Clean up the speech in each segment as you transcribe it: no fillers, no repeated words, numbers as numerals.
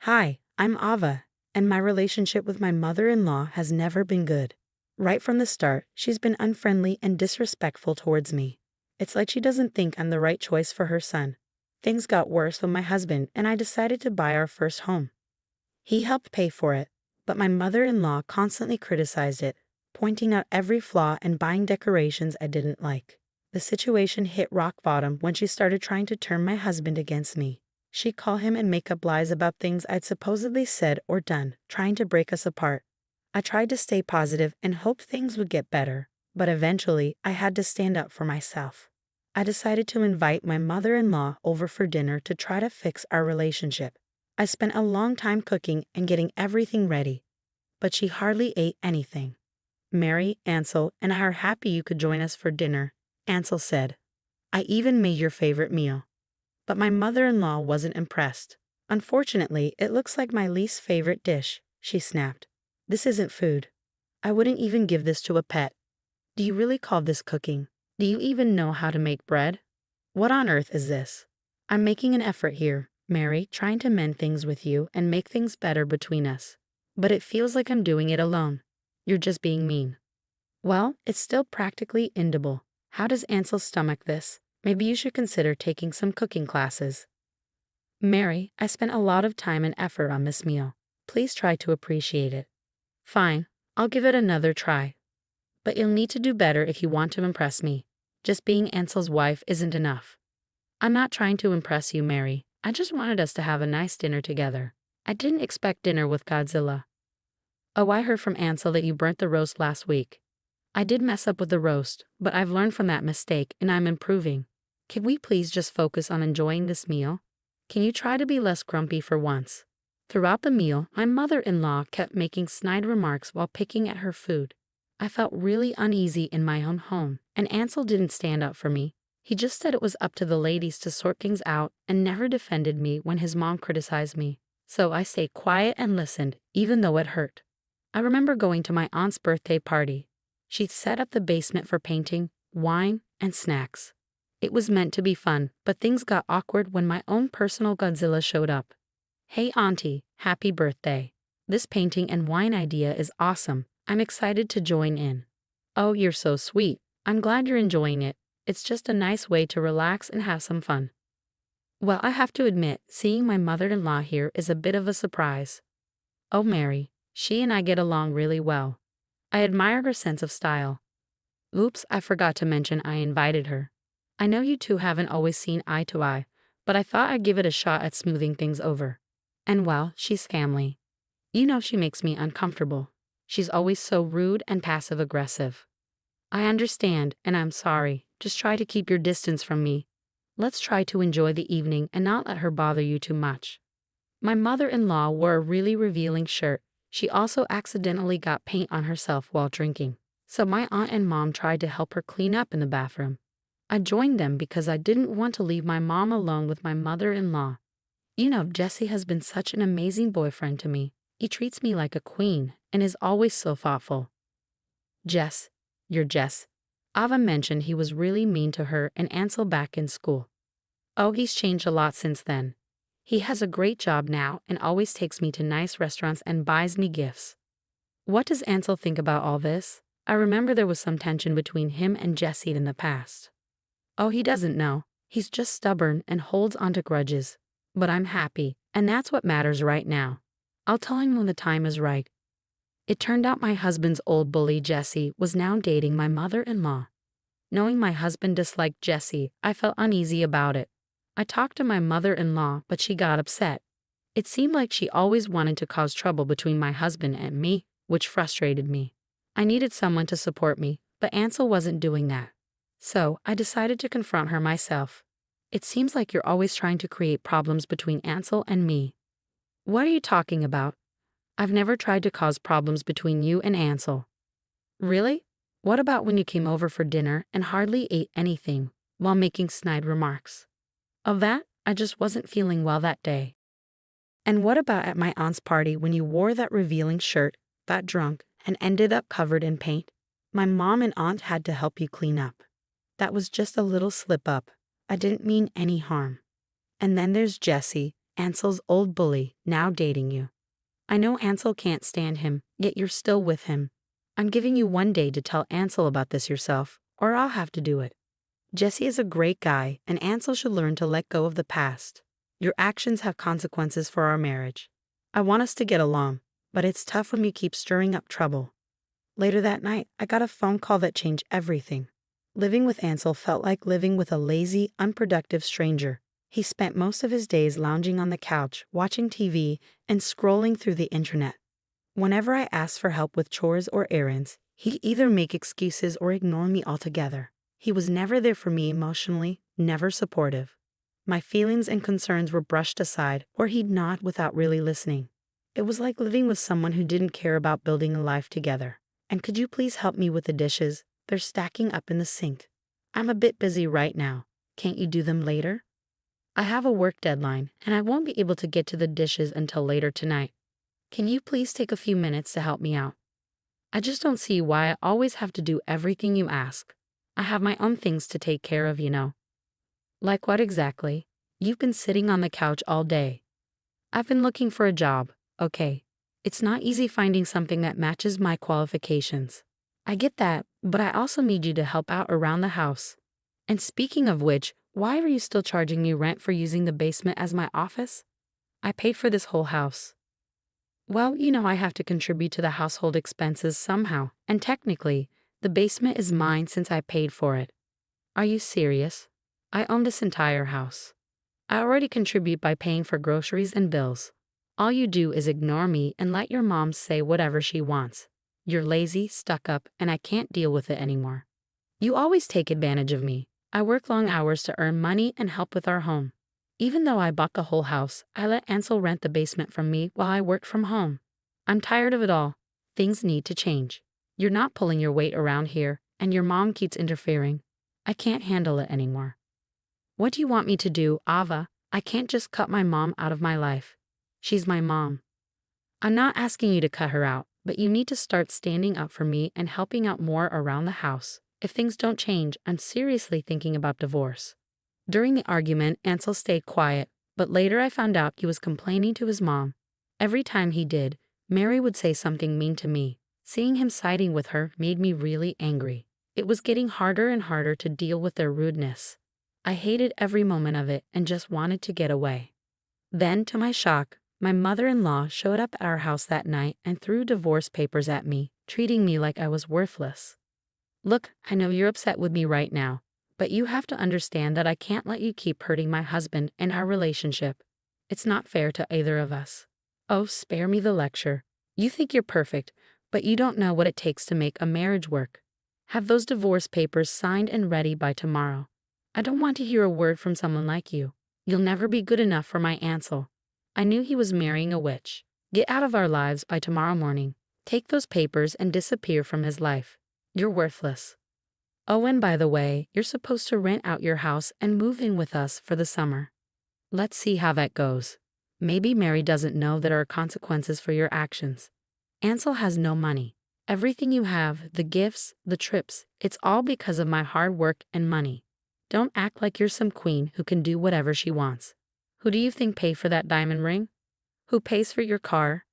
Hi, I'm Ava, and my relationship with my mother-in-law has never been good. Right from the start, she's been unfriendly and disrespectful towards me. It's like she doesn't think I'm the right choice for her son. Things got worse when my husband and I decided to buy our first home. He helped pay for it, but my mother-in-law constantly criticized it, pointing out every flaw and buying decorations I didn't like. The situation hit rock bottom when she started trying to turn my husband against me. She'd call him and make up lies about things I'd supposedly said or done, trying to break us apart. I tried to stay positive and hoped things would get better, but eventually I had to stand up for myself. I decided to invite my mother-in-law over for dinner to try to fix our relationship. I spent a long time cooking and getting everything ready, but she hardly ate anything. "Mary, Ansel, and I are happy you could join us for dinner," Ansel said. "I even made your favorite meal." But my mother-in-law wasn't impressed. "Unfortunately, it looks like my least favorite dish," she snapped. "This isn't food. I wouldn't even give this to a pet. Do you really call this cooking? Do you even know how to make bread? What on earth is this? I'm making an effort here, Mary, trying to mend things with you and make things better between us. But it feels like I'm doing it alone. You're just being mean." "Well, it's still practically indible. How does Ansel stomach this? Maybe you should consider taking some cooking classes." "Mary, I spent a lot of time and effort on this meal. Please try to appreciate it." "Fine, I'll give it another try. But you'll need to do better if you want to impress me. Just being Ansel's wife isn't enough." "I'm not trying to impress you, Mary. I just wanted us to have a nice dinner together. I didn't expect dinner with Godzilla." "Oh, I heard from Ansel that you burnt the roast last week." "I did mess up with the roast, but I've learned from that mistake and I'm improving. Can we please just focus on enjoying this meal? Can you try to be less grumpy for once?" Throughout the meal, my mother-in-law kept making snide remarks while picking at her food. I felt really uneasy in my own home, and Ansel didn't stand up for me. He just said it was up to the ladies to sort things out and never defended me when his mom criticized me. So I stayed quiet and listened, even though it hurt. I remember going to my aunt's birthday party. She'd set up the basement for painting, wine, and snacks. It was meant to be fun, but things got awkward when my own personal Godzilla showed up. "Hey auntie, happy birthday. This painting and wine idea is awesome. I'm excited to join in." "Oh, you're so sweet. I'm glad you're enjoying it. It's just a nice way to relax and have some fun." Well, I have to admit, seeing my mother-in-law here is a bit of a surprise. "Oh, Mary, she and I get along really well. I admire her sense of style." "Oops, I forgot to mention I invited her. I know you two haven't always seen eye to eye, but I thought I'd give it a shot at smoothing things over. And well, she's family. You know she makes me uncomfortable. She's always so rude and passive-aggressive." "I understand, and I'm sorry. Just try to keep your distance from me. Let's try to enjoy the evening and not let her bother you too much." My mother-in-law wore a really revealing shirt. She also accidentally got paint on herself while drinking. So my aunt and mom tried to help her clean up in the bathroom. I joined them because I didn't want to leave my mom alone with my mother-in-law. You know, Jesse has been such an amazing boyfriend to me. He treats me like a queen and is always so thoughtful. Jess, you're Jess. Ava mentioned he was really mean to her and Ansel back in school. Oh, he's changed a lot since then. He has a great job now and always takes me to nice restaurants and buys me gifts. What does Ansel think about all this? I remember there was some tension between him and Jesse in the past. Oh, he doesn't know. He's just stubborn and holds onto grudges. But I'm happy, and that's what matters right now. I'll tell him when the time is right. It turned out my husband's old bully Jesse was now dating my mother-in-law. Knowing my husband disliked Jesse, I felt uneasy about it. I talked to my mother-in-law, but she got upset. It seemed like she always wanted to cause trouble between my husband and me, which frustrated me. I needed someone to support me, but Ansel wasn't doing that. So I decided to confront her myself. "It seems like you're always trying to create problems between Ansel and me." "What are you talking about? I've never tried to cause problems between you and Ansel." "Really? What about when you came over for dinner and hardly ate anything while making snide remarks?" "Of that, I just wasn't feeling well that day." "And what about at my aunt's party when you wore that revealing shirt, got drunk, and ended up covered in paint? My mom and aunt had to help you clean up. That was just a little slip up. I didn't mean any harm." And then there's Jesse. Ansel's old bully, now dating you. I know Ansel can't stand him, yet you're still with him. I'm giving you 1 day to tell Ansel about this yourself, or I'll have to do it. Jesse is a great guy, and Ansel should learn to let go of the past. Your actions have consequences for our marriage. I want us to get along, but it's tough when you keep stirring up trouble. Later that night, I got a phone call that changed everything. Living with Ansel felt like living with a lazy, unproductive stranger. He spent most of his days lounging on the couch, watching TV, and scrolling through the internet. Whenever I asked for help with chores or errands, he'd either make excuses or ignore me altogether. He was never there for me emotionally, never supportive. My feelings and concerns were brushed aside, or he'd nod without really listening. It was like living with someone who didn't care about building a life together. And could you please help me with the dishes? They're stacking up in the sink. I'm a bit busy right now. Can't you do them later? I have a work deadline, and I won't be able to get to the dishes until later tonight. Can you please take a few minutes to help me out? I just don't see why I always have to do everything you ask. I have my own things to take care of, you know. Like what exactly? You've been sitting on the couch all day. I've been looking for a job, okay. It's not easy finding something that matches my qualifications. I get that, but I also need you to help out around the house. And speaking of which, why are you still charging me rent for using the basement as my office? I paid for this whole house. Well, you know I have to contribute to the household expenses somehow, and technically, the basement is mine since I paid for it. Are you serious? I own this entire house. I already contribute by paying for groceries and bills. All you do is ignore me and let your mom say whatever she wants. You're lazy, stuck up, and I can't deal with it anymore. You always take advantage of me. I work long hours to earn money and help with our home. Even though I bought the whole house, I let Ansel rent the basement from me while I worked from home. I'm tired of it all. Things need to change. You're not pulling your weight around here, and your mom keeps interfering. I can't handle it anymore. What do you want me to do, Ava? I can't just cut my mom out of my life. She's my mom. I'm not asking you to cut her out, but you need to start standing up for me and helping out more around the house. If things don't change, I'm seriously thinking about divorce. During the argument, Ansel stayed quiet, but later I found out he was complaining to his mom. Every time he did, Mary would say something mean to me. Seeing him siding with her made me really angry. It was getting harder and harder to deal with their rudeness. I hated every moment of it and just wanted to get away. Then, to my shock, my mother-in-law showed up at our house that night and threw divorce papers at me, treating me like I was worthless. Look, I know you're upset with me right now, but you have to understand that I can't let you keep hurting my husband and our relationship. It's not fair to either of us. Oh, spare me the lecture. You think you're perfect, but you don't know what it takes to make a marriage work. Have those divorce papers signed and ready by tomorrow. I don't want to hear a word from someone like you. You'll never be good enough for my Ansel. I knew he was marrying a witch. Get out of our lives by tomorrow morning. Take those papers and disappear from his life. You're worthless. Oh, and by the way, you're supposed to rent out your house and move in with us for the summer. Let's see how that goes. Maybe Mary doesn't know there are consequences for your actions. Ansel has no money. Everything you have, the gifts, the trips, it's all because of my hard work and money. Don't act like you're some queen who can do whatever she wants. Who do you think paid for that diamond ring? Who pays for your car?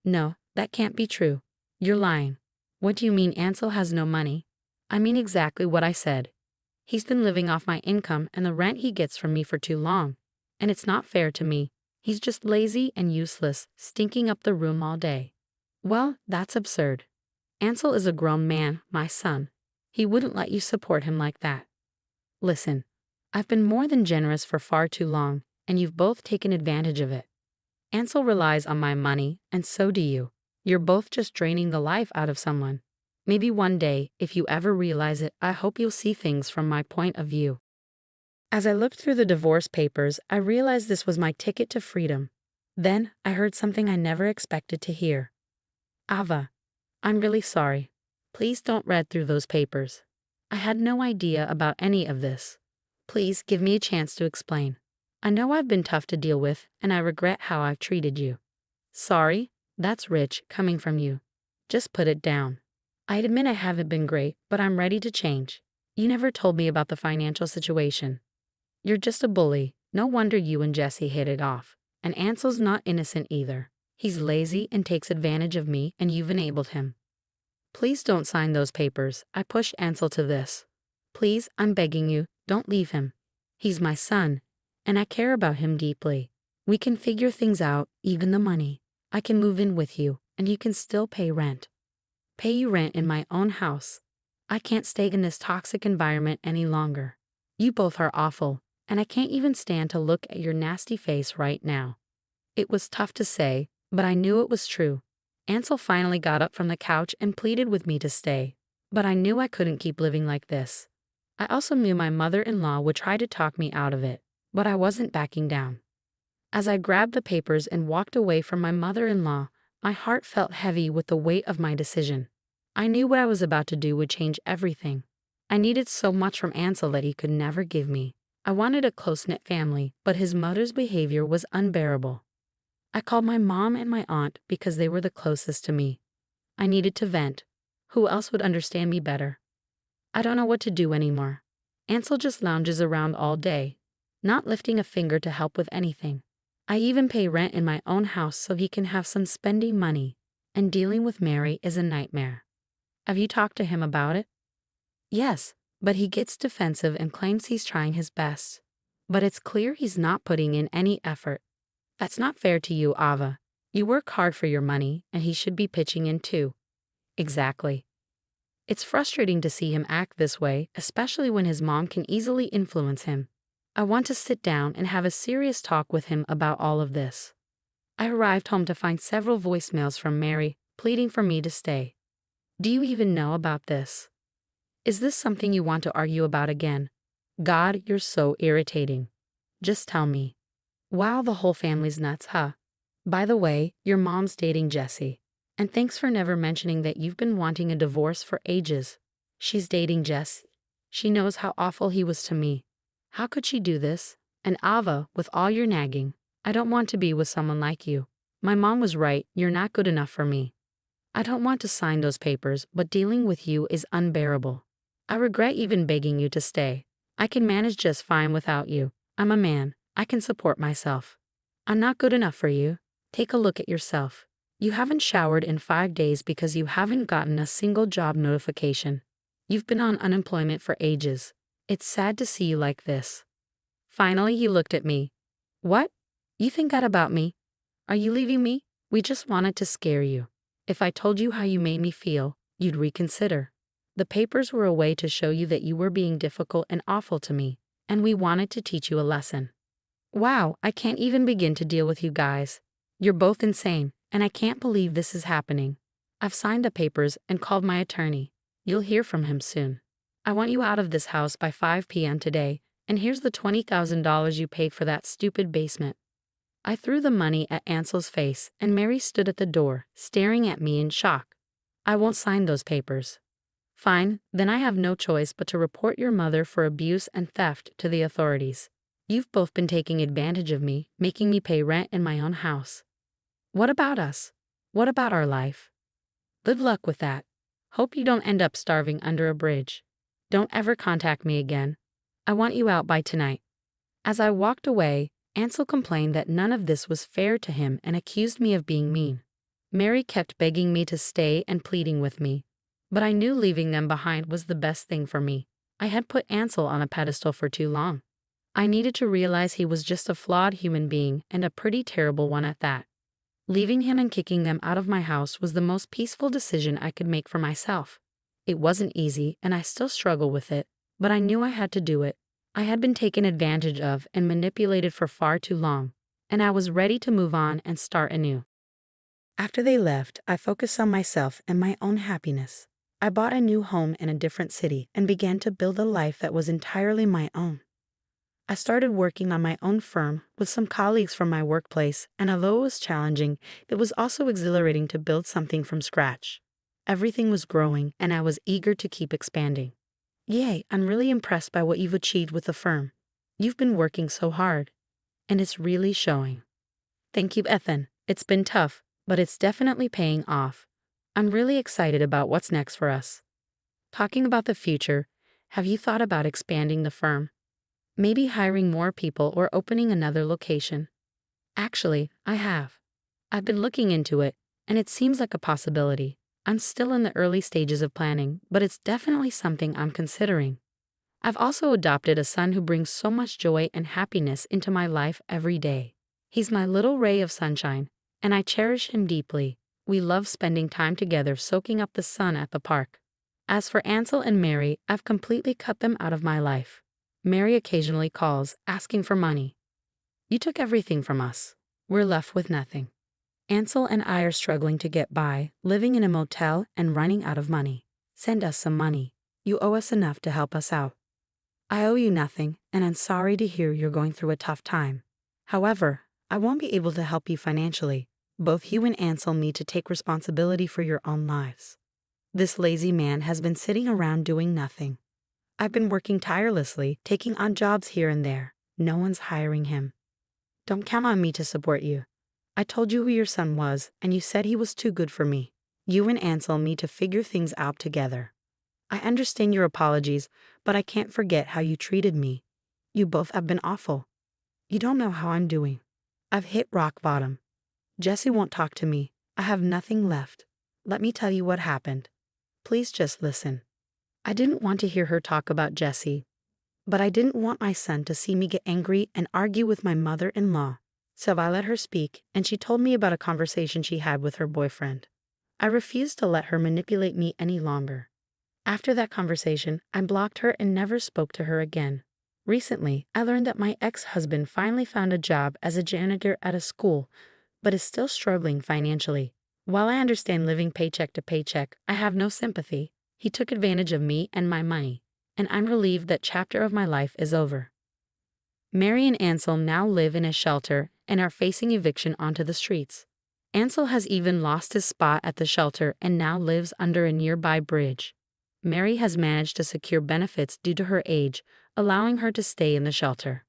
No, that can't be true. You're lying. What do you mean Ansel has no money? I mean exactly what I said. He's been living off my income and the rent he gets from me for too long. And it's not fair to me. He's just lazy and useless, stinking up the room all day. Well, that's absurd. Ansel is a grown man, my son. He wouldn't let you support him like that. Listen, I've been more than generous for far too long, and you've both taken advantage of it. Ansel relies on my money, and so do you. You're both just draining the life out of someone. Maybe one day, if you ever realize it, I hope you'll see things from my point of view. As I looked through the divorce papers, I realized this was my ticket to freedom. Then, I heard something I never expected to hear. Ava, I'm really sorry. Please don't read through those papers. I had no idea about any of this. Please give me a chance to explain. I know I've been tough to deal with, and I regret how I've treated you. Sorry? That's rich coming from you. Just put it down. I admit I haven't been great, but I'm ready to change. You never told me about the financial situation. You're just a bully. No wonder you and Jesse hit it off. And Ansel's not innocent either. He's lazy and takes advantage of me, and you've enabled him. Please don't sign those papers. I pushed Ansel to this. Please, I'm begging you, don't leave him. He's my son, and I care about him deeply. We can figure things out, even the money. I can move in with you, and you can still pay rent. Pay you rent in my own house. I can't stay in this toxic environment any longer. You both are awful, and I can't even stand to look at your nasty face right now. It was tough to say, but I knew it was true. Ansel finally got up from the couch and pleaded with me to stay, but I knew I couldn't keep living like this. I also knew my mother-in-law would try to talk me out of it, but I wasn't backing down. As I grabbed the papers and walked away from my mother-in-law, my heart felt heavy with the weight of my decision. I knew what I was about to do would change everything. I needed so much from Ansel that he could never give me. I wanted a close-knit family, but his mother's behavior was unbearable. I called my mom and my aunt because they were the closest to me. I needed to vent. Who else would understand me better? I don't know what to do anymore. Ansel just lounges around all day, not lifting a finger to help with anything. I even pay rent in my own house so he can have some spending money, and dealing with Mary is a nightmare. Have you talked to him about it? Yes, but he gets defensive and claims he's trying his best. But it's clear he's not putting in any effort. That's not fair to you, Ava. You work hard for your money, and he should be pitching in too. Exactly. It's frustrating to see him act this way, especially when his mom can easily influence him. I want to sit down and have a serious talk with him about all of this. I arrived home to find several voicemails from Mary, pleading for me to stay. Do you even know about this? Is this something you want to argue about again? God, you're so irritating. Just tell me. Wow, the whole family's nuts, huh? By the way, your mom's dating Jesse. And thanks for never mentioning that you've been wanting a divorce for ages. She's dating Jess. She knows how awful he was to me. How could she do this? And Ava, with all your nagging, I don't want to be with someone like you. My mom was right, you're not good enough for me. I don't want to sign those papers, but dealing with you is unbearable. I regret even begging you to stay. I can manage just fine without you. I'm a man. I can support myself. I'm not good enough for you. Take a look at yourself. You haven't showered in 5 days because you haven't gotten a single job notification. You've been on unemployment for ages. It's sad to see you like this. Finally, he looked at me. What? You think that about me? Are you leaving me? We just wanted to scare you. If I told you how you made me feel, you'd reconsider. The papers were a way to show you that you were being difficult and awful to me, and we wanted to teach you a lesson. Wow, I can't even begin to deal with you guys. You're both insane, and I can't believe this is happening. I've signed the papers and called my attorney. You'll hear from him soon. I want you out of this house by 5 p.m. today, and here's the $20,000 you paid for that stupid basement. I threw the money at Ansel's face, and Mary stood at the door, staring at me in shock. I won't sign those papers. Fine, then I have no choice but to report your mother for abuse and theft to the authorities. You've both been taking advantage of me, making me pay rent in my own house. What about us? What about our life? Good luck with that. Hope you don't end up starving under a bridge. Don't ever contact me again. I want you out by tonight. As I walked away, Ansel complained that none of this was fair to him and accused me of being mean. Mary kept begging me to stay and pleading with me, but I knew leaving them behind was the best thing for me. I had put Ansel on a pedestal for too long. I needed to realize he was just a flawed human being, and a pretty terrible one at that. Leaving him and kicking them out of my house was the most peaceful decision I could make for myself. It wasn't easy, and I still struggle with it, but I knew I had to do it. I had been taken advantage of and manipulated for far too long, and I was ready to move on and start anew. After they left, I focused on myself and my own happiness. I bought a new home in a different city and began to build a life that was entirely my own. I started working on my own firm with some colleagues from my workplace, and although it was challenging, it was also exhilarating to build something from scratch. Everything was growing, and I was eager to keep expanding. Yay, I'm really impressed by what you've achieved with the firm. You've been working so hard, and it's really showing. Thank you, Ethan. It's been tough, but it's definitely paying off. I'm really excited about what's next for us. Talking about the future, have you thought about expanding the firm? Maybe hiring more people or opening another location? Actually, I have. I've been looking into it, and it seems like a possibility. I'm still in the early stages of planning, but it's definitely something I'm considering. I've also adopted a son who brings so much joy and happiness into my life every day. He's my little ray of sunshine, and I cherish him deeply. We love spending time together soaking up the sun at the park. As for Ansel and Mary, I've completely cut them out of my life. Mary occasionally calls, asking for money. You took everything from us. We're left with nothing. Ansel and I are struggling to get by, living in a motel and running out of money. Send us some money. You owe us enough to help us out. I owe you nothing, and I'm sorry to hear you're going through a tough time. However, I won't be able to help you financially. Both you and Ansel need to take responsibility for your own lives. This lazy man has been sitting around doing nothing. I've been working tirelessly, taking on jobs here and there. No one's hiring him. Don't count on me to support you. I told you who your son was, and you said he was too good for me. You and Ansel need to figure things out together. I understand your apologies, but I can't forget how you treated me. You both have been awful. You don't know how I'm doing. I've hit rock bottom. Jessie won't talk to me. I have nothing left. Let me tell you what happened. Please just listen. I didn't want to hear her talk about Jessie, but I didn't want my son to see me get angry and argue with my mother-in-law. So I let her speak, and she told me about a conversation she had with her boyfriend. I refused to let her manipulate me any longer. After that conversation, I blocked her and never spoke to her again. Recently, I learned that my ex-husband finally found a job as a janitor at a school, but is still struggling financially. While I understand living paycheck to paycheck, I have no sympathy. He took advantage of me and my money, and I'm relieved that chapter of my life is over. Mary and Ansel now live in a shelter and are facing eviction onto the streets. Ansel has even lost his spot at the shelter and now lives under a nearby bridge. Mary has managed to secure benefits due to her age, allowing her to stay in the shelter.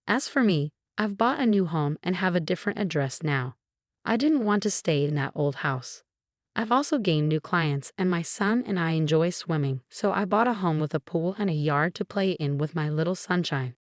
As for me, I've bought a new home and have a different address now. I didn't want to stay in that old house. I've also gained new clients, and my son and I enjoy swimming, so I bought a home with a pool and a yard to play in with my little sunshine.